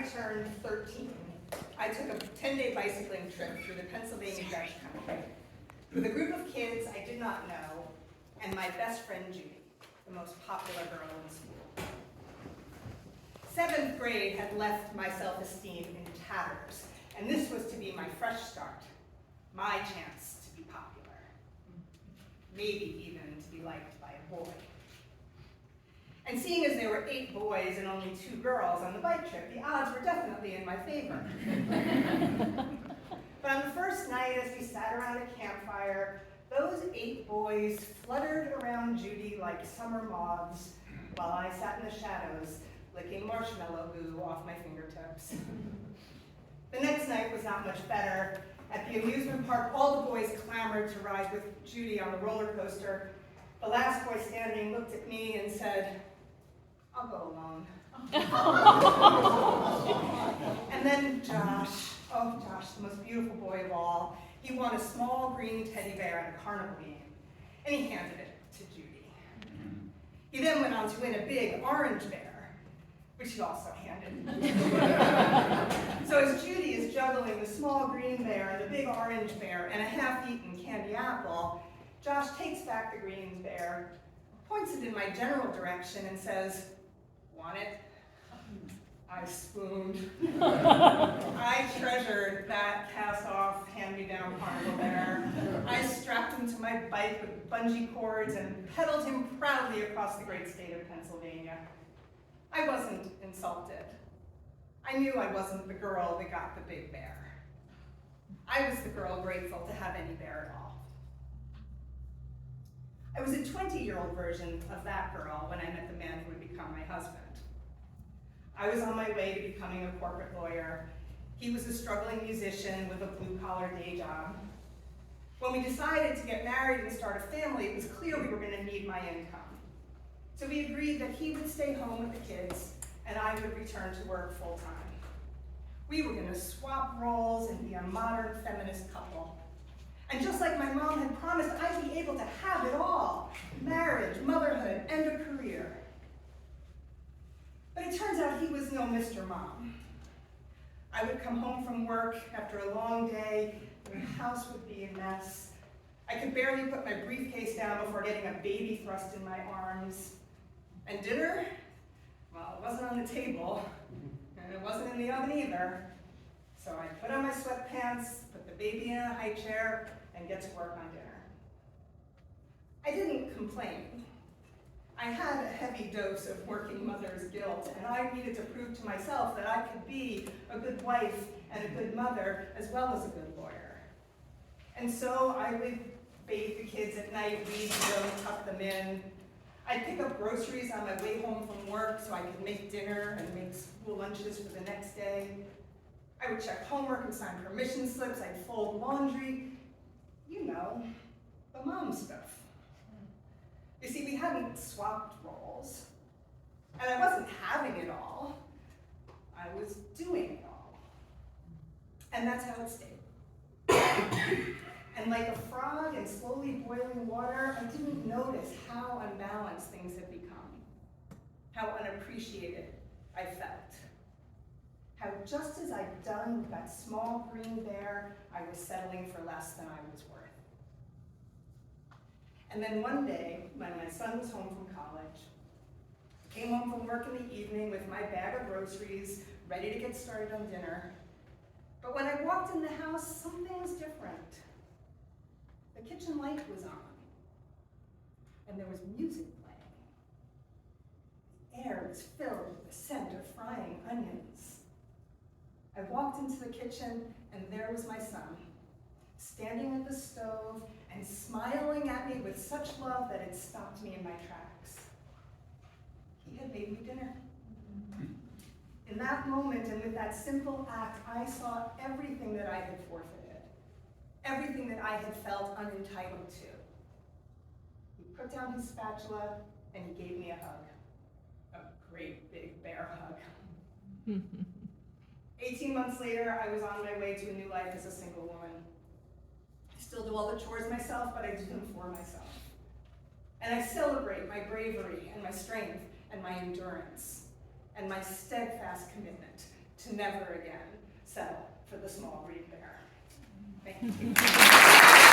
turned 13, I took a 10-day bicycling trip through the Pennsylvania Dutch country with a group of kids I did not know and my best friend Judy, the most popular girl in school. 7th grade had left my self-esteem in tatters, and this was to be my fresh start, my chance to be popular, maybe even to be liked by a boy. And seeing as there were 8 boys and only 2 girls on the bike trip, the odds were definitely in my favor. But on the first night, as we sat around a campfire, those 8 boys fluttered around Judy like summer moths, while I sat in the shadows, licking marshmallow goo off my fingertips. The next night was not much better. At the amusement park, all the boys clamored to ride with Judy on the roller coaster. The last boy standing looked at me and said, "I'll go alone." And then Josh, oh Josh, the most beautiful boy of all, he won a small green teddy bear at a carnival game, and he handed it to Judy. He then went on to win a big orange bear, which he also handed. So as Judy is juggling the small green bear and the big orange bear and a half-eaten candy apple, Josh takes back the green bear, points it in my general direction, and says, "Want it?" I swooned. I treasured that cast-off, hand-me-down carnival bear. I strapped him to my bike with bungee cords and pedaled him proudly across the great state of Pennsylvania. I wasn't insulted. I knew I wasn't the girl that got the big bear. I was the girl grateful to have any bear at all. I was a 20-year-old version of that girl when I met the man who would become my husband. I was on my way to becoming a corporate lawyer. He was a struggling musician with a blue-collar day job. When we decided to get married and start a family, it was clear we were going to need my income. So we agreed that he would stay home with the kids and I would return to work full-time. We were going to swap roles and be a modern feminist couple. And just like my mom had promised, I'd be able to have it all: marriage, motherhood, and a career. But it turns out he was no Mr. Mom. I would come home from work after a long day, and the house would be a mess. I could barely put my briefcase down before getting a baby thrust in my arms. And dinner? Well, it wasn't on the table, and it wasn't in the oven either. So I put on my sweatpants, put the baby in a high chair, and get to work on dinner. I didn't complain. I had a heavy dose of working mother's guilt, and I needed to prove to myself that I could be a good wife and a good mother, as well as a good lawyer. And so I would bathe the kids at night, weed them, tuck them in. I'd pick up groceries on my way home from work so I could make dinner and make school lunches for the next day. I would check homework and sign permission slips. I'd fold laundry. You know, the mom stuff. You see, we hadn't swapped roles, and I wasn't having it all. I was doing it all. And that's how it stayed. And like a frog in slowly boiling water, I didn't notice how unbalanced things had become, how unappreciated I felt, how just as I'd done with that small green bear, I was settling for less than I was worth. And then one day, when my son was home from college, I came home from work in the evening with my bag of groceries, ready to get started on dinner. But when I walked in the house, something was different. The kitchen light was on, and there was music playing. The air was filled with the scent of frying onions. I walked into the kitchen, and there was my son, standing at the stove and smiling at me with such love that it stopped me in my tracks. He had made me dinner. In that moment, and with that simple act, I saw everything that I had forfeited, everything that I had felt unentitled to. He put down his spatula and he gave me a hug. A great big bear hug. 18 months later, I was on my way to a new life as a single woman. I still do all the chores myself, but I do them for myself. And I celebrate my bravery and my strength and my endurance and my steadfast commitment to never again settle for the small breed bear. Thank you.